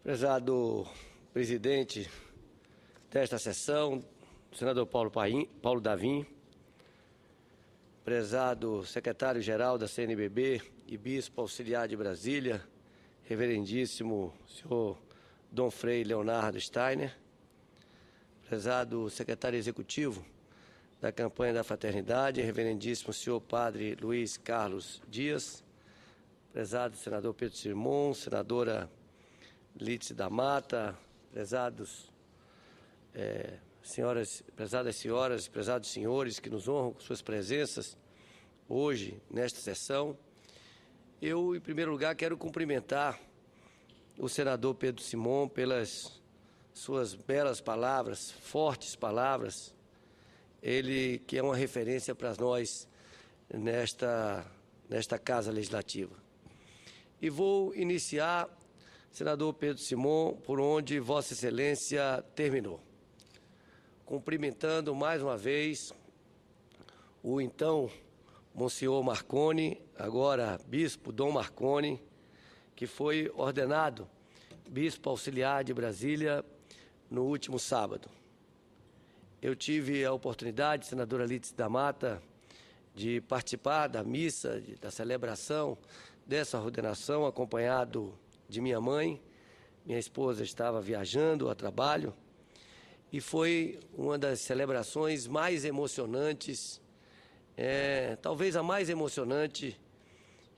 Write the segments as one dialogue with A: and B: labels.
A: Prezado presidente desta sessão, senador Paulo Davim, prezado secretário-geral da CNBB e bispo auxiliar de Brasília, reverendíssimo senhor Dom Frei Leonardo Steiner, prezado secretário executivo da campanha da Fraternidade, reverendíssimo senhor padre Luiz Carlos Dias, prezado senador Pedro Simon, senadora Lídice da Mata, prezadas senhoras, prezados senhores que nos honram com suas presenças hoje nesta sessão. Eu, em primeiro lugar, quero cumprimentar o senador Pedro Simon pelas suas belas palavras, fortes palavras, ele que é uma referência para nós nesta Casa Legislativa. E vou iniciar, senador Pedro Simon, por onde Vossa Excelência terminou, cumprimentando mais uma vez o então Monsenhor Marconi, agora bispo Dom Marconi, que foi ordenado bispo auxiliar de Brasília no último sábado. Eu tive a oportunidade, senadora Lídice da Mata, de participar da missa, da celebração dessa ordenação, acompanhado de minha mãe. Minha esposa estava viajando a trabalho e foi uma das celebrações mais emocionantes, talvez a mais emocionante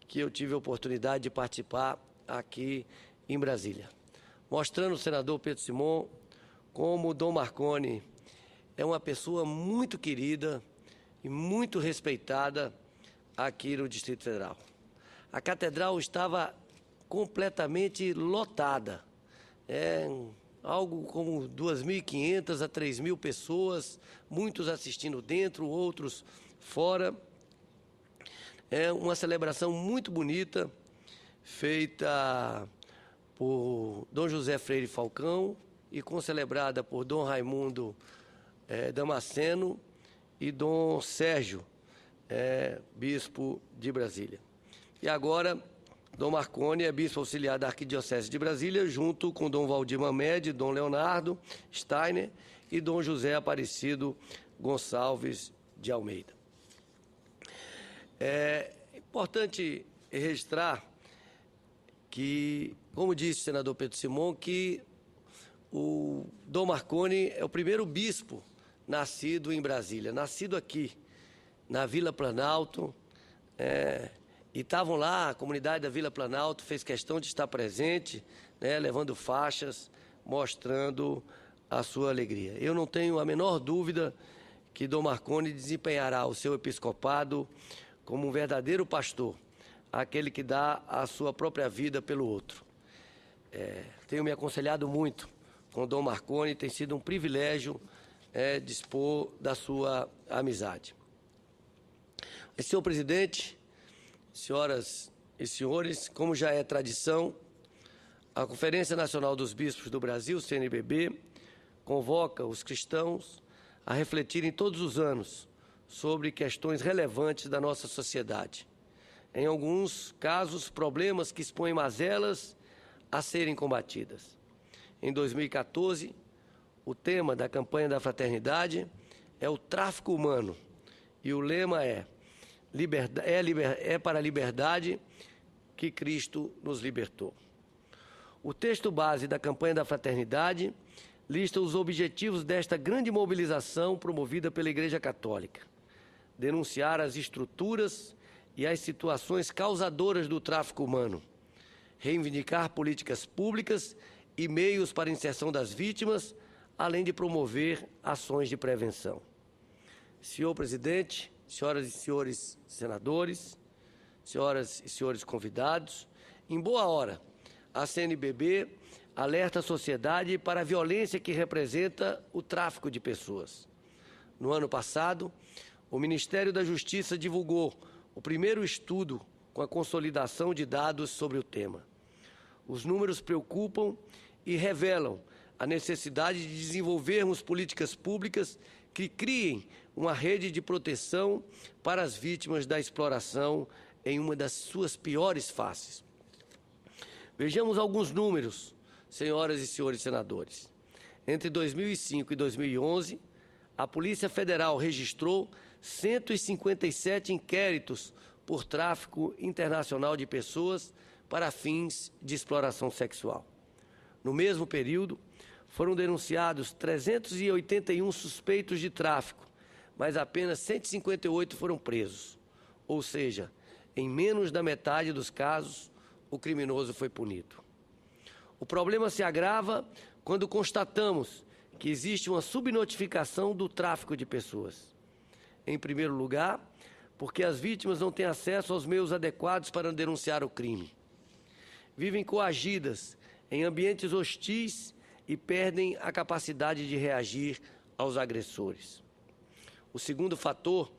A: que eu tive a oportunidade de participar aqui em Brasília, mostrando o senador Pedro Simon como Dom Marconi é uma pessoa muito querida e muito respeitada aqui no Distrito Federal. A catedral estava completamente lotada, algo como 2.500 a 3.000 pessoas, muitos assistindo dentro, outros fora. É uma celebração muito bonita, feita por Dom José Freire Falcão e concelebrada por Dom Raimundo Damasceno e Dom Sérgio, bispo de Brasília. E agora, Dom Marconi é bispo auxiliar da Arquidiocese de Brasília, junto com Dom Valdir Mamed, Dom Leonardo Steiner e Dom José Aparecido Gonçalves de Almeida. É importante registrar que, como disse o senador Pedro Simon, que o Dom Marconi é o primeiro bispo nascido em Brasília, nascido aqui, na Vila Planalto, e estavam lá, a comunidade da Vila Planalto fez questão de estar presente, levando faixas, mostrando a sua alegria. Eu não tenho a menor dúvida que Dom Marconi desempenhará o seu episcopado como um verdadeiro pastor, aquele que dá a sua própria vida pelo outro. Tenho me aconselhado muito com Dom Marconi, tem sido um privilégio dispor da sua amizade. Senhor presidente, senhoras e senhores, como já é tradição, a Conferência Nacional dos Bispos do Brasil, CNBB, convoca os cristãos a refletirem todos os anos sobre questões relevantes da nossa sociedade. Em alguns casos, problemas que expõem mazelas a serem combatidas. Em 2014, o tema da campanha da Fraternidade é o tráfico humano e o lema é para a liberdade que Cristo nos libertou. O texto base da campanha da Fraternidade lista os objetivos desta grande mobilização promovida pela Igreja Católica: denunciar as estruturas e as situações causadoras do tráfico humano, reivindicar políticas públicas e meios para a inserção das vítimas, além de promover ações de prevenção. Senhor presidente, senhoras e senhores senadores, senhoras e senhores convidados, em boa hora, a CNBB alerta a sociedade para a violência que representa o tráfico de pessoas. No ano passado, o Ministério da Justiça divulgou o primeiro estudo com a consolidação de dados sobre o tema. Os números preocupam e revelam a necessidade de desenvolvermos políticas públicas que criem uma rede de proteção para as vítimas da exploração em uma das suas piores faces. Vejamos alguns números senhoras e senhores senadores, entre 2005 e 2011, a Polícia Federal registrou 157 inquéritos por tráfico internacional de pessoas para fins de exploração sexual. No mesmo período, foram denunciados 381 suspeitos de tráfico, mas apenas 158 foram presos. Ou seja, em menos da metade dos casos, o criminoso foi punido. O problema se agrava quando constatamos que existe uma subnotificação do tráfico de pessoas. Em primeiro lugar, porque as vítimas não têm acesso aos meios adequados para denunciar o crime. Vivem coagidas em ambientes hostis e perdem a capacidade de reagir aos agressores. O segundo fator,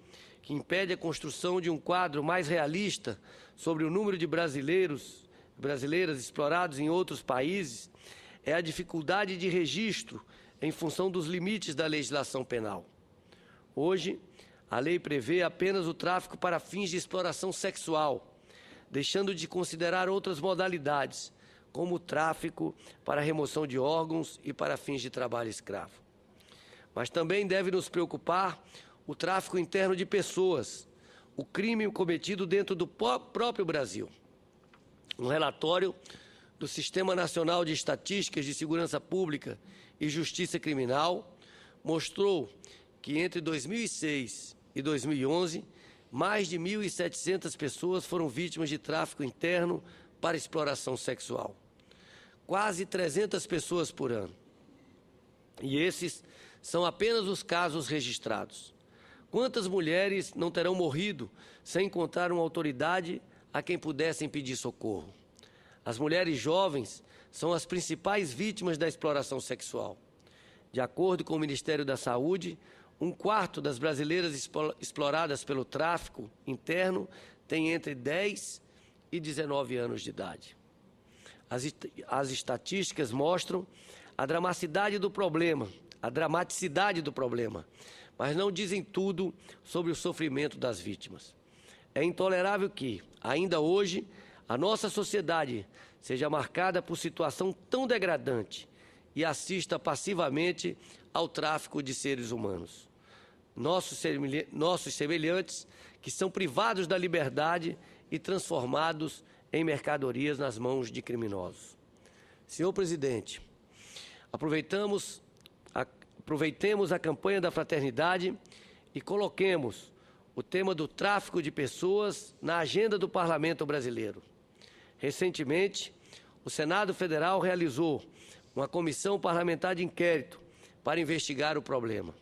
A: que impede a construção de um quadro mais realista sobre o número de brasileiras explorados em outros países, é a dificuldade de registro em função dos limites da legislação penal. Hoje, a lei prevê apenas o tráfico para fins de exploração sexual, deixando de considerar outras modalidades, como o tráfico para remoção de órgãos e para fins de trabalho escravo. Mas também deve nos preocupar o tráfico interno de pessoas, o crime cometido dentro do próprio Brasil. Um relatório do Sistema Nacional de Estatísticas de Segurança Pública e Justiça Criminal mostrou que entre 2006 e 2011, mais de 1.700 pessoas foram vítimas de tráfico interno para exploração sexual. Quase 300 pessoas por ano. E esses são apenas os casos registrados. Quantas mulheres não terão morrido sem encontrar uma autoridade a quem pudessem pedir socorro? As mulheres jovens são as principais vítimas da exploração sexual. De acordo com o Ministério da Saúde, 1/4 das brasileiras exploradas pelo tráfico interno tem entre 10 e 19 anos de idade. As estatísticas mostram a dramaticidade do problema, mas não dizem tudo sobre o sofrimento das vítimas. É intolerável que, ainda hoje, a nossa sociedade seja marcada por situação tão degradante e assista passivamente ao tráfico de seres humanos. Nossos semelhantes que são privados da liberdade e transformados em mercadorias nas mãos de criminosos. Senhor presidente, aproveitemos a campanha da fraternidade e coloquemos o tema do tráfico de pessoas na agenda do Parlamento brasileiro. Recentemente, o Senado Federal realizou uma comissão parlamentar de inquérito para investigar o problema.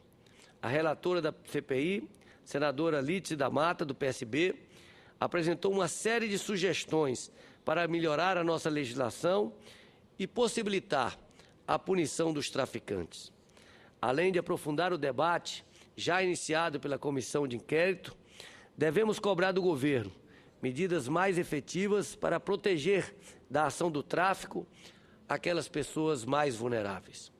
A: A relatora da CPI, senadora Lídice da Mata, do PSB, apresentou uma série de sugestões para melhorar a nossa legislação e possibilitar a punição dos traficantes. Além de aprofundar o debate já iniciado pela comissão de inquérito, devemos cobrar do governo medidas mais efetivas para proteger da ação do tráfico aquelas pessoas mais vulneráveis.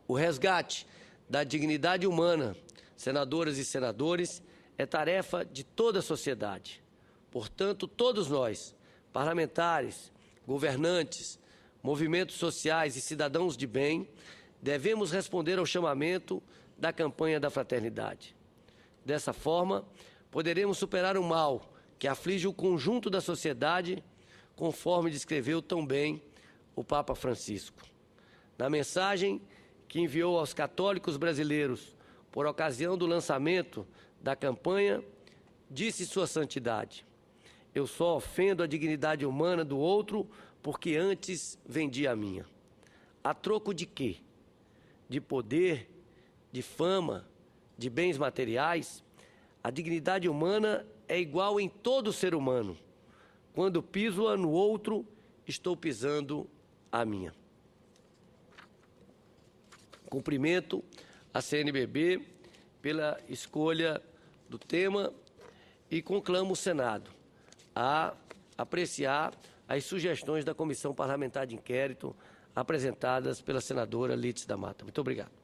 A: O resgate da dignidade humana, senadoras e senadores, é tarefa de toda a sociedade. Portanto, todos nós, parlamentares, governantes, movimentos sociais e cidadãos de bem, devemos responder ao chamamento da campanha da fraternidade. Dessa forma, poderemos superar o mal que aflige o conjunto da sociedade, conforme descreveu tão bem o Papa Francisco. Na mensagem que enviou aos católicos brasileiros por ocasião do lançamento da campanha, disse Sua Santidade: eu só ofendo a dignidade humana do outro porque antes vendi a minha. A troco de quê? De poder, de fama, de bens materiais? A dignidade humana é igual em todo ser humano. Quando piso-a no outro, estou pisando a minha. Cumprimento a CNBB pela escolha do tema e conclamo o Senado a apreciar as sugestões da Comissão Parlamentar de Inquérito apresentadas pela senadora Lídice da Mata. Muito obrigado.